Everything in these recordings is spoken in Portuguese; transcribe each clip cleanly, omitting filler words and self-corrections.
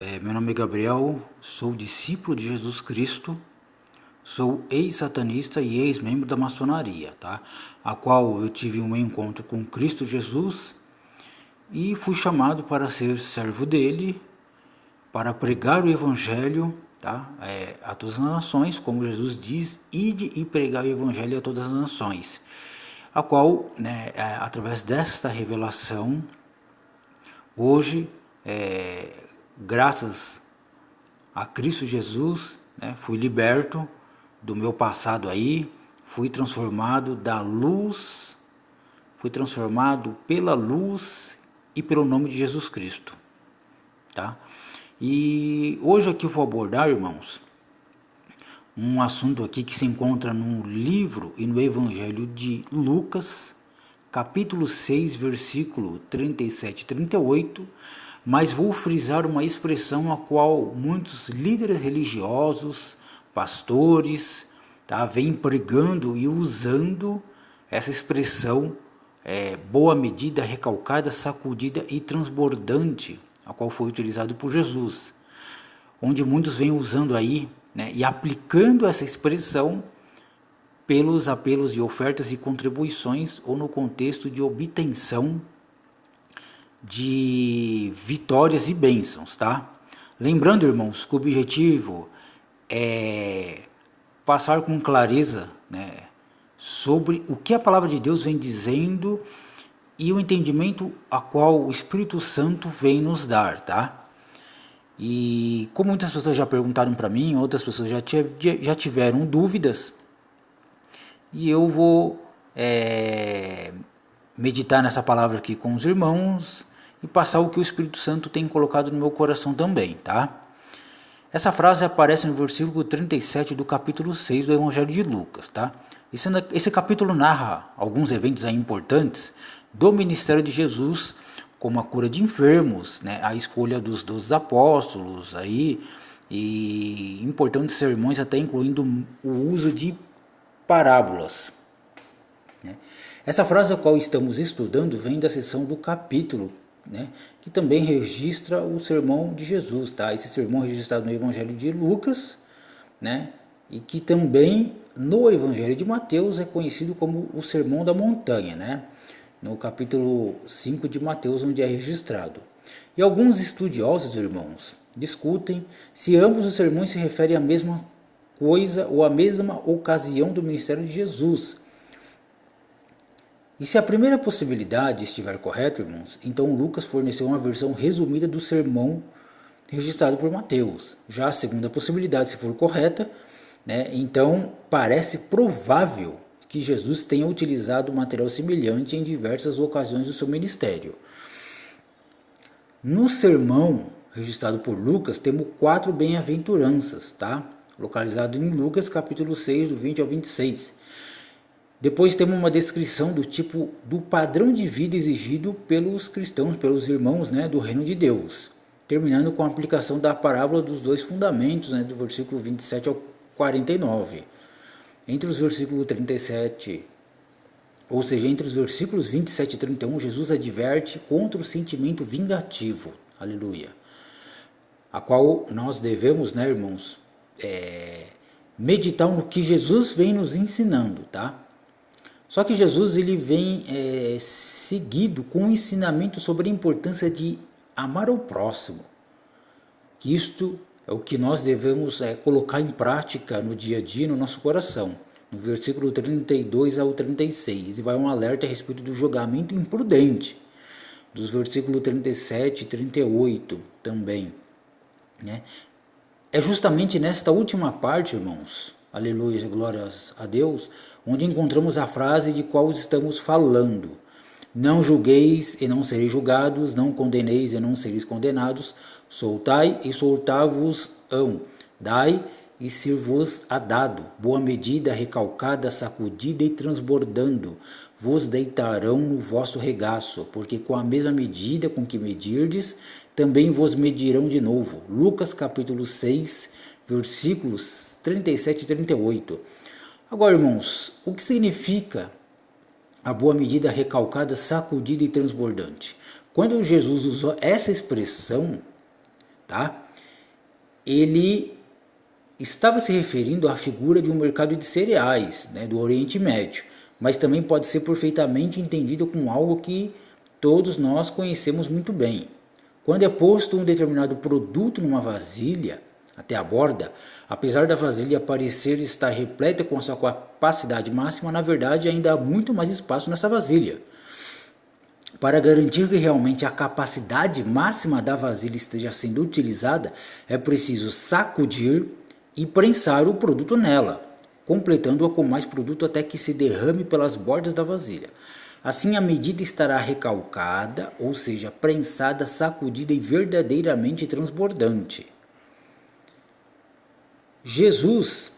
Meu nome é Gabriel, sou discípulo de Jesus Cristo, sou ex-satanista e ex-membro da maçonaria, tá? A qual eu tive um encontro com Cristo Jesus e fui chamado para ser servo dele, para pregar o evangelho, tá? A todas as nações, como Jesus diz, ide e pregar o evangelho a todas as nações. A qual, através desta revelação, hoje, graças a Cristo Jesus, fui liberto do meu passado aí, fui transformado da luz, fui transformado pela luz e pelo nome de Jesus Cristo, tá? E hoje aqui eu vou abordar, irmãos, um assunto aqui que se encontra no livro e no Evangelho de Lucas, capítulo 6, versículo 37 e 38, mas vou frisar uma expressão a qual muitos líderes religiosos, pastores, vêm pregando e usando essa expressão, boa medida, recalcada, sacudida e transbordante, a qual foi utilizado por Jesus, onde muitos vêm usando aí, e aplicando essa expressão pelos apelos de ofertas e contribuições ou no contexto de obtenção de vitórias e bênçãos, tá? Lembrando, irmãos, que o objetivo é passar com clareza, sobre o que a palavra de Deus vem dizendo e o entendimento a qual o Espírito Santo vem nos dar, tá? E como muitas pessoas já perguntaram para mim, outras pessoas já tiveram dúvidas, e eu vou meditar nessa palavra aqui com os irmãos e passar o que o Espírito Santo tem colocado no meu coração também, tá? Essa frase aparece no versículo 37 do capítulo 6 do Evangelho de Lucas, tá? Esse capítulo narra alguns eventos aí importantes do ministério de Jesus, como a cura de enfermos, a escolha dos 12 apóstolos, aí, e importantes sermões, até incluindo o uso de parábolas. Essa frase a qual estamos estudando vem da seção do capítulo, que também registra o sermão de Jesus, tá? Esse sermão é registrado no Evangelho de Lucas, e que também no Evangelho de Mateus é conhecido como o Sermão da Montanha, no capítulo 5 de Mateus, onde é registrado. E alguns estudiosos, irmãos, discutem se ambos os sermões se referem à mesma coisa ou à mesma ocasião do ministério de Jesus. E se a primeira possibilidade estiver correta, irmãos, então Lucas forneceu uma versão resumida do sermão registrado por Mateus. Já a segunda possibilidade, se for correta, então parece provável que Jesus tenha utilizado material semelhante em diversas ocasiões do seu ministério. No sermão registrado por Lucas, temos 4 bem-aventuranças, localizado em Lucas capítulo 6, do 20 ao 26. Depois temos uma descrição do padrão de vida exigido pelos cristãos, pelos irmãos, do reino de Deus, terminando com a aplicação da parábola dos 2 fundamentos, do versículo 27 ao 49. Entre os versículos 37, ou seja, entre os versículos 27 e 31, Jesus adverte contra o sentimento vingativo, aleluia, a qual nós devemos, irmãos, meditar no que Jesus vem nos ensinando, tá? Só que Jesus ele vem seguido com um ensinamento sobre a importância de amar ao próximo. Que isto é o que nós devemos colocar em prática no dia a dia, no nosso coração. No versículo 32 ao 36, e vai um alerta a respeito do julgamento imprudente. Dos versículos 37 e 38 também. É justamente nesta última parte, irmãos, aleluia, glórias a Deus, onde encontramos a frase de qual estamos falando. Não julgueis e não sereis julgados, não condeneis e não sereis condenados, soltai e soltar-vos-ão, dai e ser-vos-á dado, boa medida, recalcada, sacudida e transbordando, vos deitarão no vosso regaço, porque com a mesma medida com que medirdes, também vos medirão de novo. Lucas capítulo 6, versículos 37 e 38. Agora, irmãos, o que significa a boa medida, recalcada, sacudida e transbordante? Quando Jesus usou essa expressão, tá? ele estava se referindo à figura de um mercado de cereais, né, do Oriente Médio, mas também pode ser perfeitamente entendido como algo que todos nós conhecemos muito bem. Quando é posto um determinado produto numa vasilha até a borda, apesar da vasilha parecer estar repleta com a sua capacidade máxima, na verdade ainda há muito mais espaço nessa vasilha. Para garantir que realmente a capacidade máxima da vasilha esteja sendo utilizada, é preciso sacudir e prensar o produto nela, completando-a com mais produto até que se derrame pelas bordas da vasilha. Assim a medida estará recalcada, ou seja, prensada, sacudida e verdadeiramente transbordante. Jesus,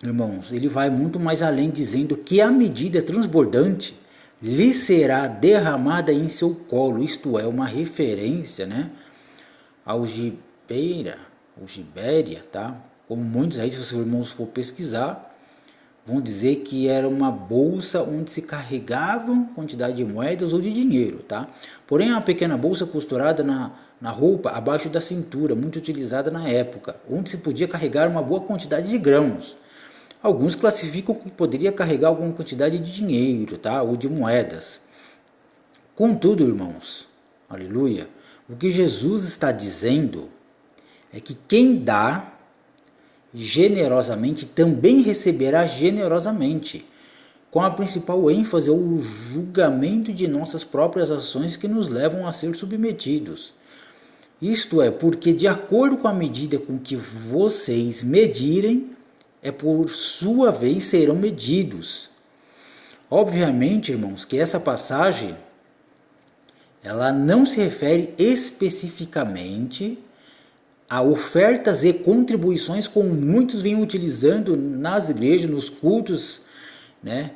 irmãos, ele vai muito mais além, dizendo que a medida transbordante lhe será derramada em seu colo, isto é, uma referência, né, ao Gibéria, tá? Como muitos aí, se os irmãos for pesquisar, vão dizer que era uma bolsa onde se carregavam quantidade de moedas ou de dinheiro, tá? Porém, é uma pequena bolsa costurada na roupa abaixo da cintura, muito utilizada na época, onde se podia carregar uma boa quantidade de grãos. Alguns classificam que poderia carregar alguma quantidade de dinheiro, tá? Ou de moedas. Contudo, irmãos, aleluia, o que Jesus está dizendo é que quem dá generosamente também receberá generosamente, com a principal ênfase ao julgamento de nossas próprias ações que nos levam a ser submetidos. Isto é, porque de acordo com a medida com que vocês medirem, por sua vez serão medidos. Obviamente, irmãos, que essa passagem ela não se refere especificamente a ofertas e contribuições como muitos vêm utilizando nas igrejas, nos cultos, né,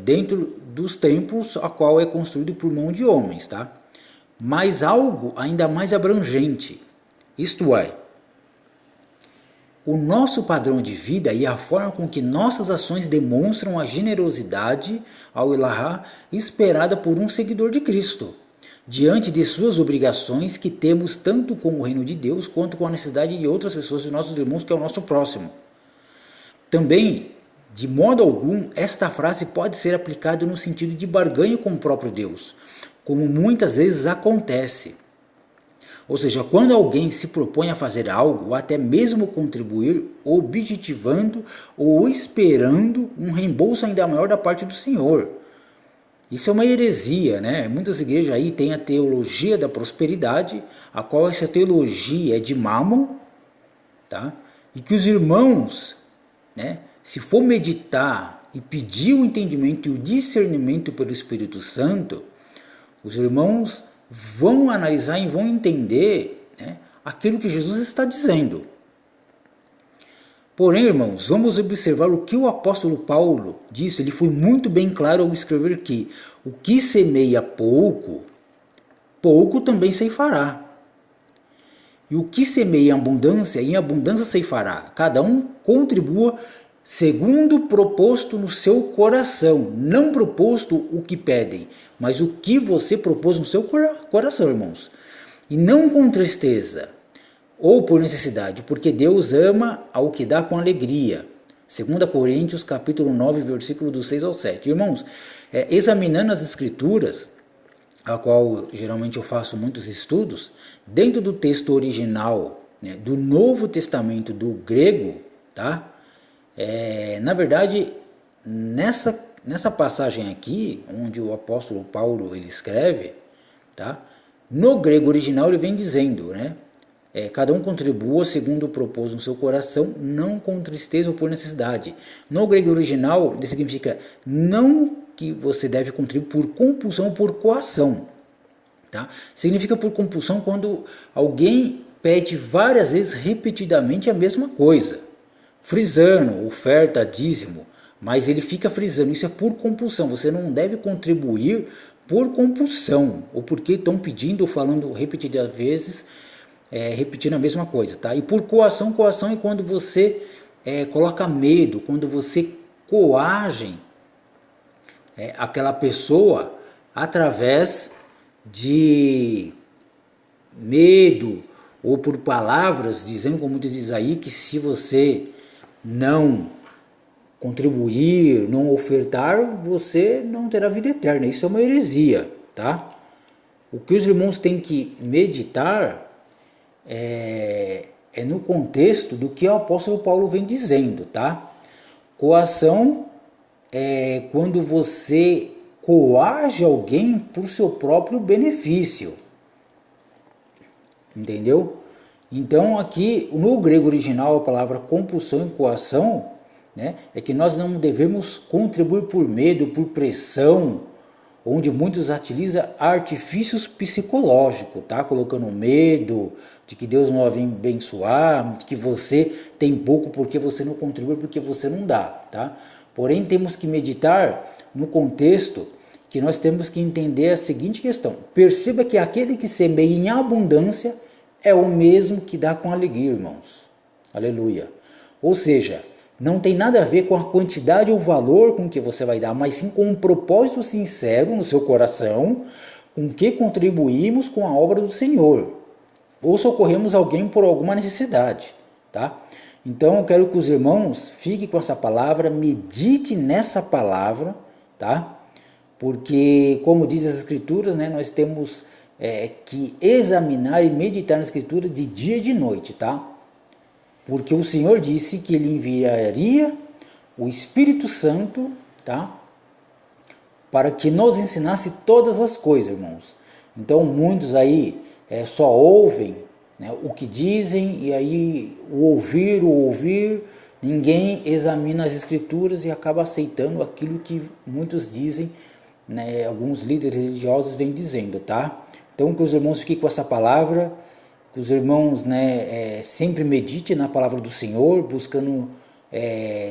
dentro dos templos, a qual é construído por mão de homens, tá? Mas algo ainda mais abrangente, isto é, o nosso padrão de vida e a forma com que nossas ações demonstram a generosidade ao Ilahá esperada por um seguidor de Cristo, diante de suas obrigações que temos tanto com o reino de Deus quanto com a necessidade de outras pessoas, de nossos irmãos, que é o nosso próximo. Também, de modo algum, esta frase pode ser aplicada no sentido de barganha com o próprio Deus, como muitas vezes acontece. Ou seja, quando alguém se propõe a fazer algo, ou até mesmo contribuir, objetivando ou esperando um reembolso ainda maior da parte do Senhor. Isso é uma heresia, né? Muitas igrejas aí têm a teologia da prosperidade, a qual essa teologia é de Mammon, tá? E que os irmãos, né, se for meditar e pedir o entendimento e o discernimento pelo Espírito Santo, os irmãos vão analisar e vão entender, né, aquilo que Jesus está dizendo. Porém, irmãos, vamos observar o que o apóstolo Paulo disse. Ele foi muito bem claro ao escrever que o que semeia pouco, pouco também ceifará. E o que semeia em abundância ceifará. Cada um contribua segundo proposto no seu coração, não proposto o que pedem, mas o que você propôs no seu coração, irmãos. E não com tristeza, ou por necessidade, porque Deus ama ao que dá com alegria. 2 Coríntios capítulo 9, versículo do 6 ao 7. Irmãos, examinando as escrituras, a qual geralmente eu faço muitos estudos, dentro do texto original, né, do Novo Testamento do grego, tá? Na verdade, nessa passagem aqui, onde o apóstolo Paulo ele escreve, tá? No grego original ele vem dizendo, né? Cada um contribua segundo o propôs no seu coração, não com tristeza ou por necessidade. No grego original, isso significa não que você deve contribuir por compulsão ou por coação. Tá? Significa por compulsão quando alguém pede várias vezes repetidamente a mesma coisa, frisando, oferta, dízimo, mas ele fica frisando, isso é por compulsão. Você não deve contribuir por compulsão, ou porque estão pedindo ou falando repetidas vezes, repetindo a mesma coisa, tá? E por coação é quando você coloca medo, quando você coage aquela pessoa através de medo ou por palavras, dizendo, como diz aí, que se você não contribuir, não ofertar, você não terá vida eterna. Isso é uma heresia, tá? O que os irmãos têm que meditar é no contexto do que o apóstolo Paulo vem dizendo, tá? Coação é quando você coage alguém por seu próprio benefício, entendeu? Então aqui no grego original a palavra compulsão e coação, né, é que nós não devemos contribuir por medo, por pressão, onde muitos utilizam artifícios psicológicos, tá? Colocando medo de que Deus não vai vir abençoar, de que você tem pouco porque você não contribui, porque você não dá, tá? Porém, temos que meditar no contexto que nós temos que entender a seguinte questão. Perceba que aquele que semeia em abundância é o mesmo que dá com alegria, irmãos. Aleluia. Ou seja, não tem nada a ver com a quantidade ou valor com que você vai dar, mas sim com um propósito sincero no seu coração, com que contribuímos com a obra do Senhor, ou socorremos alguém por alguma necessidade, tá? Então eu quero que os irmãos fiquem com essa palavra, medite nessa palavra, tá? Porque, como diz as Escrituras, né, nós temos que examinar e meditar nas Escrituras de dia e de noite, tá? Porque o Senhor disse que Ele enviaria o Espírito Santo, tá? Para que nos ensinasse todas as coisas, irmãos. Então muitos aí só ouvem, né, o que dizem, e aí o ouvir, ninguém examina as Escrituras e acaba aceitando aquilo que muitos dizem, né, alguns líderes religiosos vêm dizendo, tá? Então que os irmãos fiquem com essa palavra, que os irmãos, né, sempre meditem na palavra do Senhor, buscando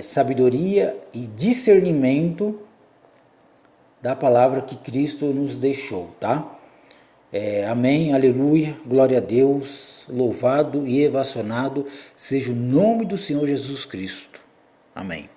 sabedoria e discernimento da palavra que Cristo nos deixou, tá? Amém, aleluia, glória a Deus, louvado e evacionado seja o nome do Senhor Jesus Cristo. Amém.